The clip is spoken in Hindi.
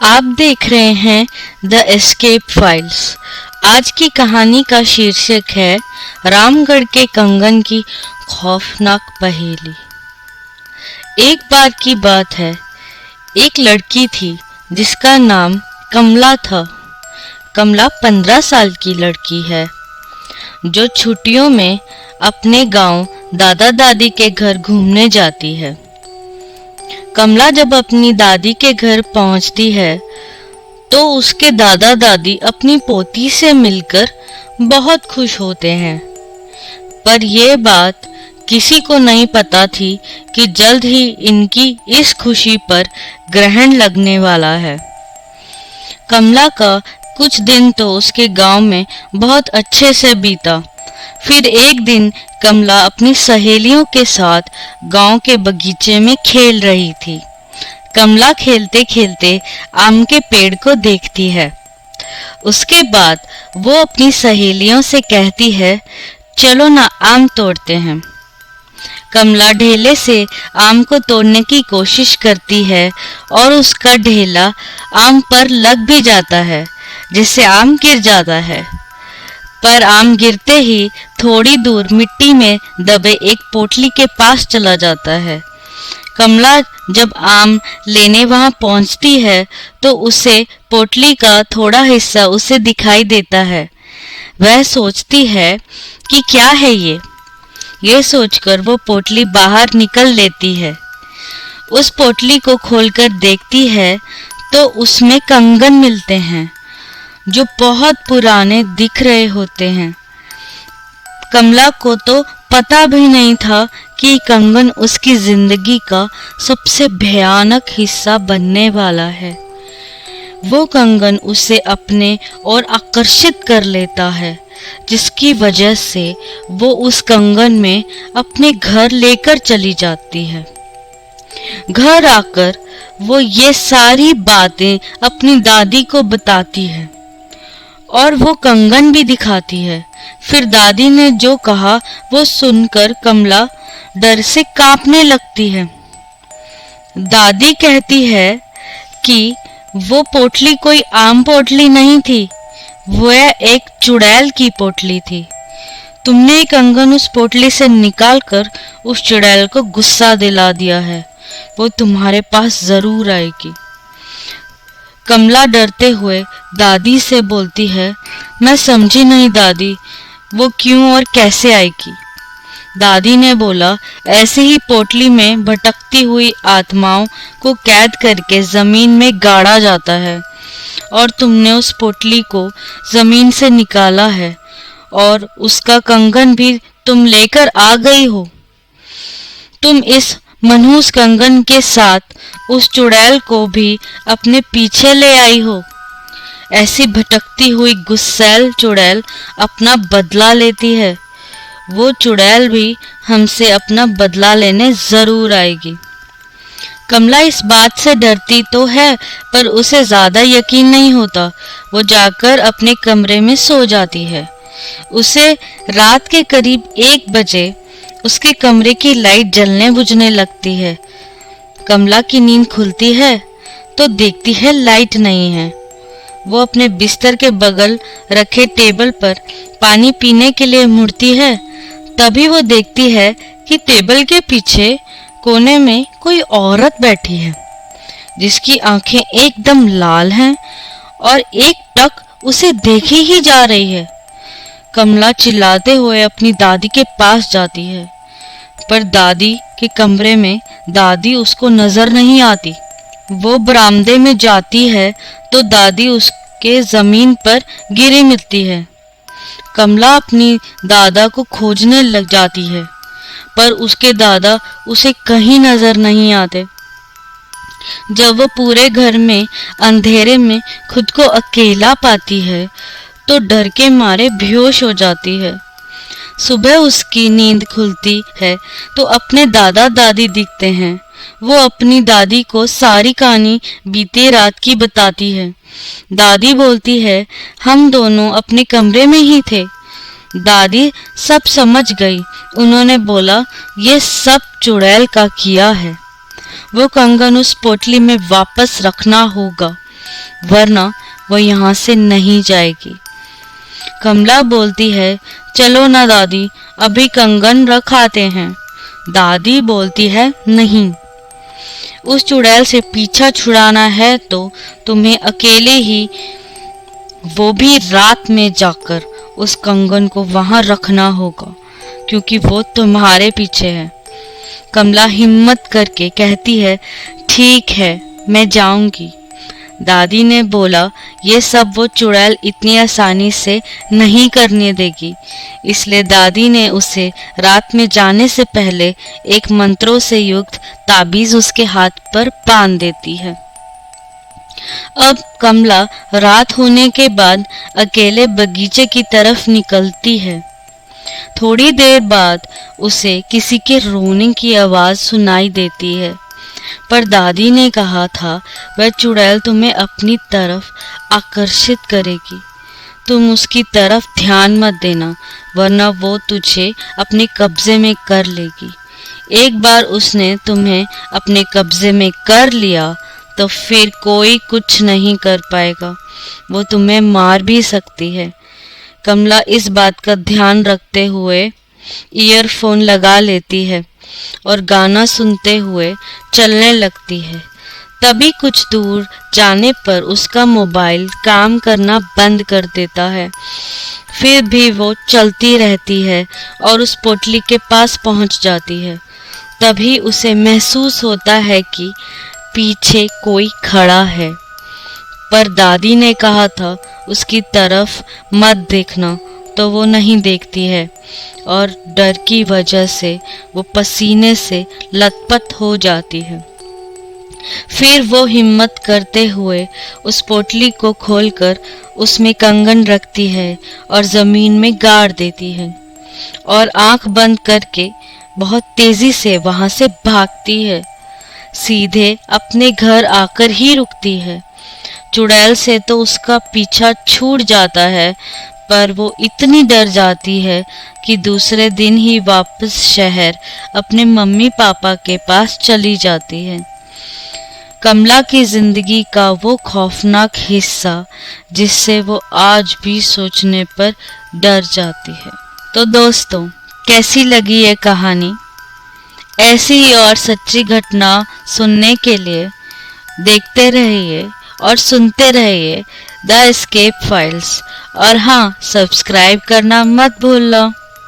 आप देख रहे हैं द एस्केप फाइल्स। आज की कहानी का शीर्षक है रामगढ़ के कंगन की खौफनाक पहेली। एक बार की बात है, एक लड़की थी जिसका नाम कमला था। कमला 15 साल की लड़की है जो छुट्टियों में अपने गांव दादा दादी के घर घूमने जाती है। कमला जब अपनी दादी के घर पहुंचती है तो उसके दादा दादी अपनी पोती से मिलकर बहुत खुश होते हैं, पर यह बात किसी को नहीं पता थी कि जल्द ही इनकी इस खुशी पर ग्रहण लगने वाला है। कमला का कुछ दिन तो उसके गांव में बहुत अच्छे से बीता। फिर एक दिन कमला अपनी सहेलियों के साथ गांव के बगीचे में खेल रही थी। कमला खेलते खेलते आम के पेड़ को देखती है। उसके बाद वो अपनी सहेलियों से कहती है, चलो ना आम तोड़ते हैं। कमला ढेले से आम को तोड़ने की कोशिश करती है और उसका ढेला आम पर लग भी जाता है, जिससे आम गिर जाता है। पर आम गिरते ही थोड़ी दूर मिट्टी में दबे एक पोटली के पास चला जाता है। कमला जब आम लेने वहां पहुंचती है तो उसे पोटली का थोड़ा हिस्सा उसे दिखाई देता है। वह सोचती है कि क्या है ये सोचकर वो पोटली बाहर निकल लेती है। उस पोटली को खोलकर देखती है तो उसमें कंगन मिलते हैं जो बहुत पुराने दिख रहे होते हैं। कमला को तो पता भी नहीं था कि कंगन उसकी जिंदगी का सबसे भयानक हिस्सा बनने वाला है। वो कंगन उसे अपने ओर आकर्षित कर लेता है, जिसकी वजह से वो उस कंगन में अपने घर लेकर चली जाती है। घर आकर वो ये सारी बातें अपनी दादी को बताती है और वो कंगन भी दिखाती है। फिर दादी ने जो कहा वो सुनकर कमला डर से कांपने लगती है। दादी कहती है कि वो पोटली कोई आम पोटली नहीं थी, वह एक चुड़ैल की पोटली थी। तुमने कंगन उस पोटली से निकालकर उस चुड़ैल को गुस्सा दिला दिया है, वो तुम्हारे पास जरूर आएगी। कमला डरते हुए दादी से बोलती है, मैं समझी नहीं दादी, वो क्यों और कैसे आएगी? दादी ने बोला, ऐसे ही पोटली में भटकती हुई आत्माओं को कैद करके जमीन में गाड़ा जाता है और तुमने उस पोटली को जमीन से निकाला है और उसका कंगन भी तुम लेकर आ गई हो। तुम इस मनहूस कंगन के साथ उस चुड़ैल को भी अपने पीछे ले आई हो। ऐसी भटकती हुई गुस्सैल चुड़ैल अपना बदला लेती है। वो चुड़ैल भी हमसे अपना बदला लेने जरूर आएगी। कमला इस बात से डरती तो है, पर उसे ज्यादा यकीन नहीं होता। वो जाकर अपने कमरे में सो जाती है। उसे रात के करीब 1 बजे उसके कमरे की लाइट जलने बुझने लगती है। कमला की नींद खुलती है तो देखती है लाइट नहीं है। वो अपने बिस्तर के बगल रखे टेबल पर पानी पीने के लिए मुड़ती है। तभी वो देखती है कि टेबल के पीछे कोने में कोई औरत बैठी है, जिसकी आंखें एकदम लाल हैं और एक टक उसे देखी ही जा रही है। कमला चिल्लाते हुए अपनी दादी के पास जाती है, पर दादी के कमरे में दादी उसको नजर नहीं आती। वो बरामदे में जाती है तो दादी उसके जमीन पर गिरी मिलती है। कमला अपनी दादा को खोजने लग जाती है, पर उसके दादा उसे कहीं नजर नहीं आते। जब वो पूरे घर में अंधेरे में खुद को अकेला पाती है तो डर के मारे बेहोश हो जाती है। सुबह उसकी नींद खुलती है तो अपने दादा दादी दिखते हैं। वो अपनी दादी को सारी कहानी बीते रात की बताती है। दादी बोलती है, हम दोनों अपने कमरे में ही थे। दादी सब समझ गई। उन्होंने बोला, ये सब चुड़ैल का किया है। वो कंगन उस पोटली में वापस रखना होगा। वरना वो यहाँ से नहीं जाएगी। कमला बोलती है, चलो ना दादी, अभी कंगन रख आते हैं। दादी बोलती है, नहीं, उस चुड़ैल से पीछा छुड़ाना है तो तुम्हें अकेले ही, वो भी रात में जाकर, उस कंगन को वहां रखना होगा, क्योंकि वो तुम्हारे पीछे है। कमला हिम्मत करके कहती है, ठीक है, मैं जाऊंगी। दादी ने बोला, ये सब वो चुड़ैल इतनी आसानी से नहीं करने देगी। इसलिए दादी ने उसे रात में जाने से पहले एक मंत्रों से युक्त ताबीज उसके हाथ पर बांध देती है। अब कमला रात होने के बाद अकेले बगीचे की तरफ निकलती है। थोड़ी देर बाद उसे किसी के रोने की आवाज सुनाई देती है, पर दादी ने कहा था वह चुड़ैल तुम्हें अपनी तरफ आकर्षित करेगी। तुम उसकी तरफ ध्यान मत देना, वरना वो तुझे अपने कब्जे में कर लेगी। एक बार उसने तुम्हें अपने कब्जे में कर लिया तो फिर कोई कुछ नहीं कर पाएगा, वो तुम्हें मार भी सकती है। कमला इस बात का ध्यान रखते हुए ईयरफोन लगा लेती है और गाना सुनते हुए चलने लगती है। तभी कुछ दूर जाने पर उसका मोबाइल काम करना बंद कर देता है। फिर भी वो चलती रहती है और उस पोटली के पास पहुंच जाती है। तभी उसे महसूस होता है कि पीछे कोई खड़ा है, पर दादी ने कहा था उसकी तरफ मत देखना, तो वो नहीं देखती है और डर की वजह से वो पसीने से लथपथ हो जाती है। फिर वो हिम्मत करते हुए उस पोटली को खोलकर उसमें कंगन रखती है और जमीन में गाड़ देती है और आंख बंद करके बहुत तेजी से वहां से भागती है। सीधे अपने घर आकर ही रुकती है। चुड़ैल से तो उसका पीछा छूट जाता है, पर वो इतनी डर जाती है कि दूसरे दिन ही वापस शहर अपने मम्मी पापा के पास चली जाती है। कमला की जिंदगी का वो खौफनाक हिस्सा जिससे वो आज भी सोचने पर डर जाती है। तो दोस्तों, कैसी लगी ये कहानी? ऐसी ही और सच्ची घटना सुनने के लिए देखते रहिए और सुनते रहिए द एस्केप फाइल्स। और हाँ, सब्सक्राइब करना मत भूलना।